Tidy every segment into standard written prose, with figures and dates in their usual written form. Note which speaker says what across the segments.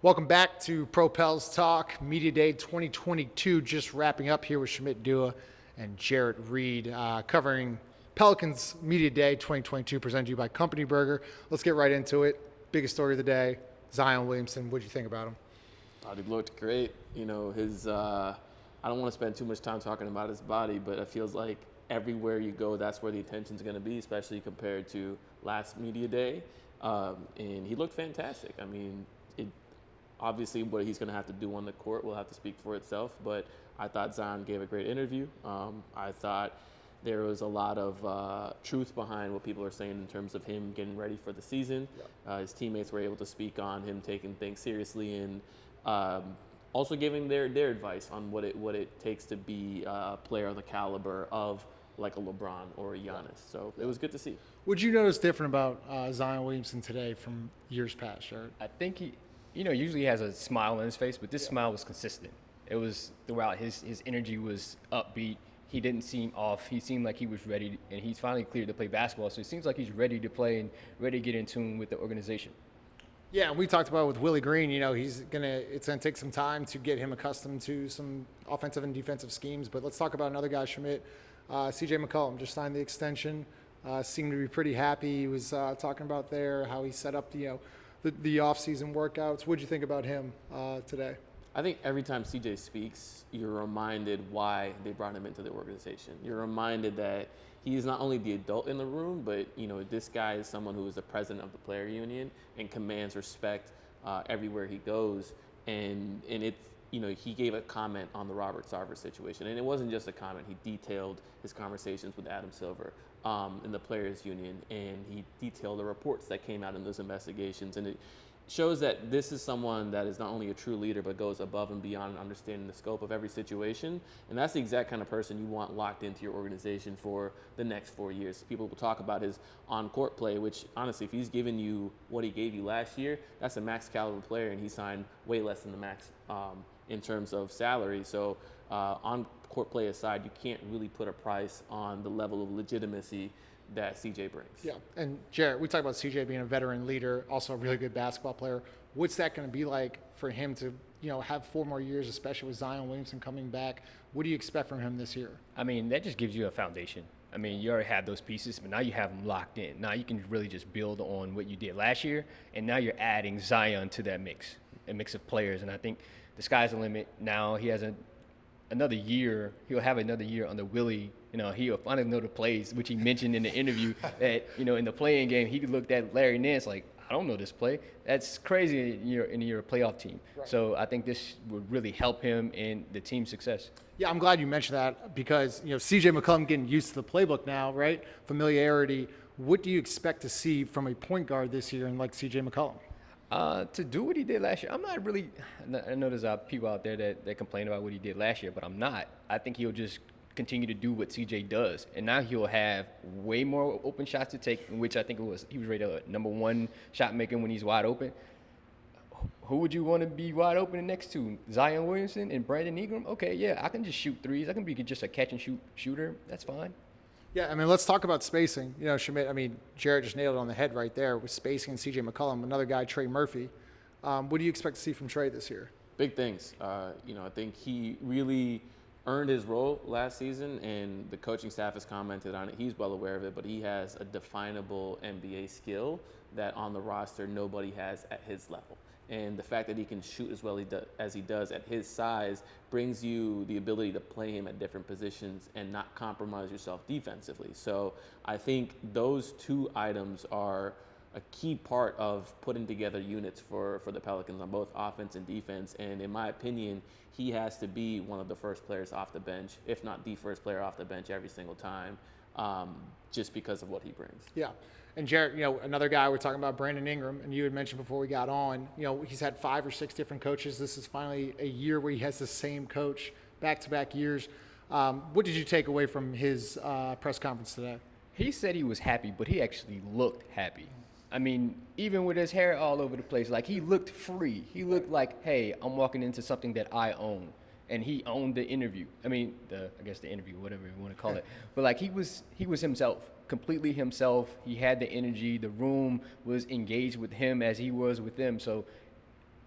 Speaker 1: Welcome back to Propels Talk, Media Day 2022, just wrapping up here with Shamit Dua and Jarrett Reed, covering Pelicans Media Day 2022, presented to you by Company Burger. Let's get right into it. Biggest story of the day, Zion Williamson. What do you think about him?
Speaker 2: He looked great. I don't want to spend too much time talking about his body, but it feels like everywhere you go, that's where the attention's going to be, especially compared to last Media Day. And he looked fantastic. Obviously, what he's going to have to do on the court will have to speak for itself, but I thought Zion gave a great interview. I thought there was a lot of truth behind what people are saying in terms of him getting ready for the season. Yeah. His teammates were able to speak on him taking things seriously and also giving their advice on what it takes to be a player of the caliber of like a LeBron or a Giannis. So it was good to see.
Speaker 1: What'd you notice different about Zion Williamson today from years past, Jarrett?
Speaker 3: I think he usually has a smile on his face, but this smile was consistent. It was throughout. His energy was upbeat. He didn't seem off. He seemed like he was ready, and he's finally cleared to play basketball. So it seems like he's ready to play and ready to get in tune with the organization.
Speaker 1: Yeah, and we talked about it with Willie Green. It's gonna take some time to get him accustomed to some offensive and defensive schemes. But let's talk about another guy, Shamit. CJ McCollum just signed the extension. Seemed to be pretty happy. He was talking about how he set up the off-season workouts. What did you think about him today?
Speaker 2: I think every time CJ speaks, you're reminded why they brought him into the organization. You're reminded that he is not only the adult in the room, but this guy is someone who is the president of the player union and commands respect everywhere he goes. And it's he gave a comment on the Robert Sarver situation, and it wasn't just a comment. He detailed his conversations with Adam Silver in the players union, and he detailed the reports that came out in those investigations, and it shows that this is someone that is not only a true leader, but goes above and beyond in understanding the scope of every situation. And that's the exact kind of person you want locked into your organization for the next 4 years. People will talk about his on-court play, which honestly, if he's given you what he gave you last year, that's a max caliber player, and he signed way less than the max in terms of salary. So on-court play aside, you can't really put a price on the level of legitimacy that CJ brings.
Speaker 1: Yeah, and Jarrett, we talked about CJ being a veteran leader, also a really good basketball player. What's that going to be like for him to, have 4 more years, especially with Zion Williamson coming back? What do you expect from him this year?
Speaker 3: That just gives you a foundation. You already have those pieces, but now you have them locked in. Now you can really just build on what you did last year, and now you're adding Zion to that mix, a mix of players. And I think the sky's the limit. Now he has another year. He'll have another year under Willie. He'll finally know the plays, which he mentioned in the interview that, in the playing game, he looked at Larry Nance like, I don't know this play. That's crazy in your playoff team. Right. So I think this would really help him in the team's success.
Speaker 1: Yeah, I'm glad you mentioned that because, CJ McCollum getting used to the playbook now, right? Familiarity. What do you expect to see from a point guard this year in like CJ McCollum?
Speaker 3: To do what he did last year, I'm not really – I know there's people out there that complain about what he did last year, but I'm not. I think he'll just continue to do what CJ does, and now he'll have way more open shots to take, which I think he was rated a number 1 shot maker when he's wide open. Who would you want to be wide open next to? Zion Williamson and Brandon Ingram? Okay, yeah, I can just shoot threes. I can be just a catch-and-shoot shooter. That's fine.
Speaker 1: Yeah, let's talk about spacing. Shamit, Jarrett just nailed it on the head right there with spacing and CJ McCollum. Another guy, Trey Murphy. What do you expect to see from Trey this year?
Speaker 2: Big things. I think he really earned his role last season, and the coaching staff has commented on it. He's well aware of it, but he has a definable NBA skill that on the roster nobody has at his level. And the fact that he can shoot as well as he does at his size brings you the ability to play him at different positions and not compromise yourself defensively. So I think those 2 items are a key part of putting together units for the Pelicans on both offense and defense. And in my opinion, he has to be one of the first players off the bench, if not the first player off the bench every single time, just because of what he brings.
Speaker 1: Yeah. And Jarrett, another guy, we're talking about Brandon Ingram, and you had mentioned before we got on, he's had 5 or 6 different coaches. This is finally a year where he has the same coach back-to-back years. What did you take away from his press conference today?
Speaker 3: He said he was happy, but he actually looked happy. Even with his hair all over the place, like he looked free. He looked like, hey, I'm walking into something that I own. And he owned the interview. I guess the interview, whatever you want to call it. But like he was himself, completely himself. He had the energy. The room was engaged with him as he was with them. So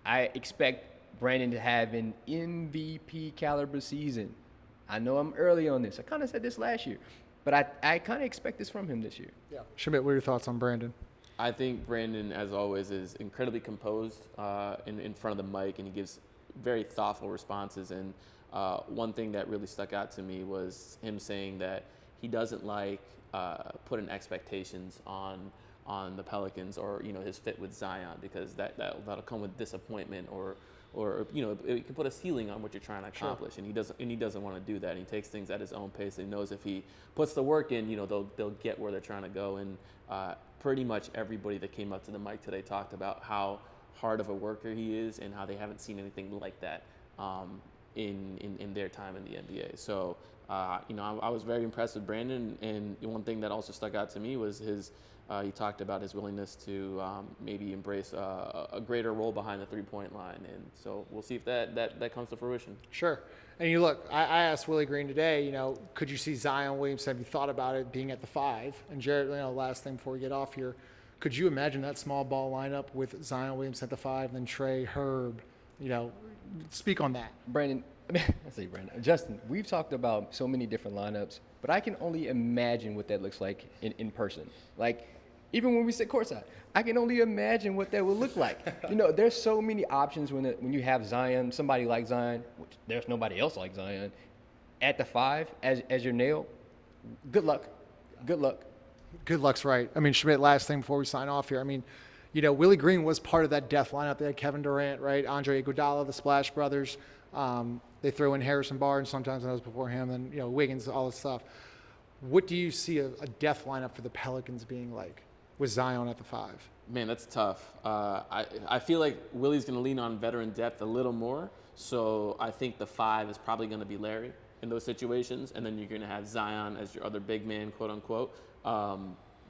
Speaker 3: I expect Brandon to have an MVP caliber season. I know I'm early on this. I kind of said this last year, but I kind of expect this from him this year.
Speaker 1: Yeah. Shamit, what are your thoughts on Brandon?
Speaker 2: I think Brandon, as always, is incredibly composed in front of the mic, and he gives very thoughtful responses. And one thing that really stuck out to me was him saying that he doesn't like putting expectations on the Pelicans or his fit with Zion, because that'll come with disappointment or it can put a ceiling on what you're trying to accomplish. Sure. And he doesn't want to do that. And he takes things at his own pace. He knows if he puts the work in, they'll get where they're trying to go. And pretty much everybody that came up to the mic today talked about how hard of a worker he is and how they haven't seen anything like that in their time in the NBA. So I was very impressed with Brandon. And one thing that also stuck out to me was he talked about his willingness to maybe embrace a greater role behind the three-point line. And so we'll see if that comes to fruition.
Speaker 1: Sure. And you look, I asked Willie Green today, could you see Zion Williamson, have you thought about it being at the 5? And Jarrett, last thing before we get off here, could you imagine that small ball lineup with Zion Williamson at the 5, and then Trey, Herb, speak on that.
Speaker 3: Brandon, Justin, we've talked about so many different lineups, but I can only imagine what that looks like in person. Like, even when we sit courtside, I can only imagine what that would look like. There's so many options when you have Zion, somebody like Zion, which there's nobody else like Zion, at the 5 as your nail. Good luck. Good luck.
Speaker 1: Good luck's right. I mean, Shamit, last thing before we sign off here. I mean, Willie Green was part of that death lineup. They had Kevin Durant, right? Andre Iguodala, the Splash Brothers. They throw in Harrison Barnes sometimes, and that was before him, and Wiggins, all this stuff. What do you see a death lineup for the Pelicans being like with Zion at the 5?
Speaker 2: Man, that's tough. I feel like Willie's going to lean on veteran depth a little more. So I think the 5 is probably going to be Larry in those situations. And then you're going to have Zion as your other big man, quote unquote.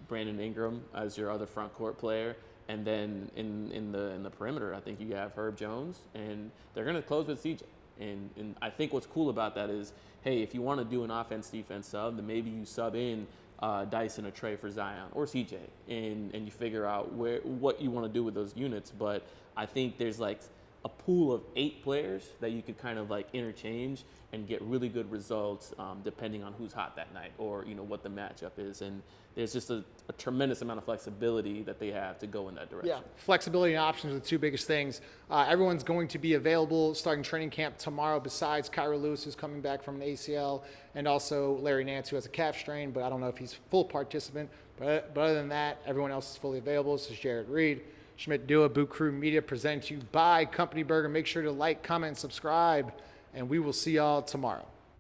Speaker 2: Brandon Ingram as your other front court player. And then in the perimeter, I think you have Herb Jones. And they're going to close with CJ. And I think what's cool about that is, hey, if you want to do an offense-defense sub, then maybe you sub in Dyson or Trey for Zion or CJ, and you figure out what you want to do with those units. But I think there's like a pool of 8 players that you could kind of like interchange and get really good results depending on who's hot that night or what the matchup is. And there's just a tremendous amount of flexibility that they have to go in that direction.
Speaker 1: Yeah, flexibility and options are the 2 biggest things. Everyone's going to be available starting training camp tomorrow, besides Kyra Lewis, who's coming back from an ACL, and also Larry Nance, who has a calf strain, but I don't know if he's full participant. But other than that, everyone else is fully available. This is Jarrett Reed, Shamit Dua, Boot Crew Media, presented to you by Company Burger. Make sure to like, comment, and subscribe, and we will see y'all tomorrow.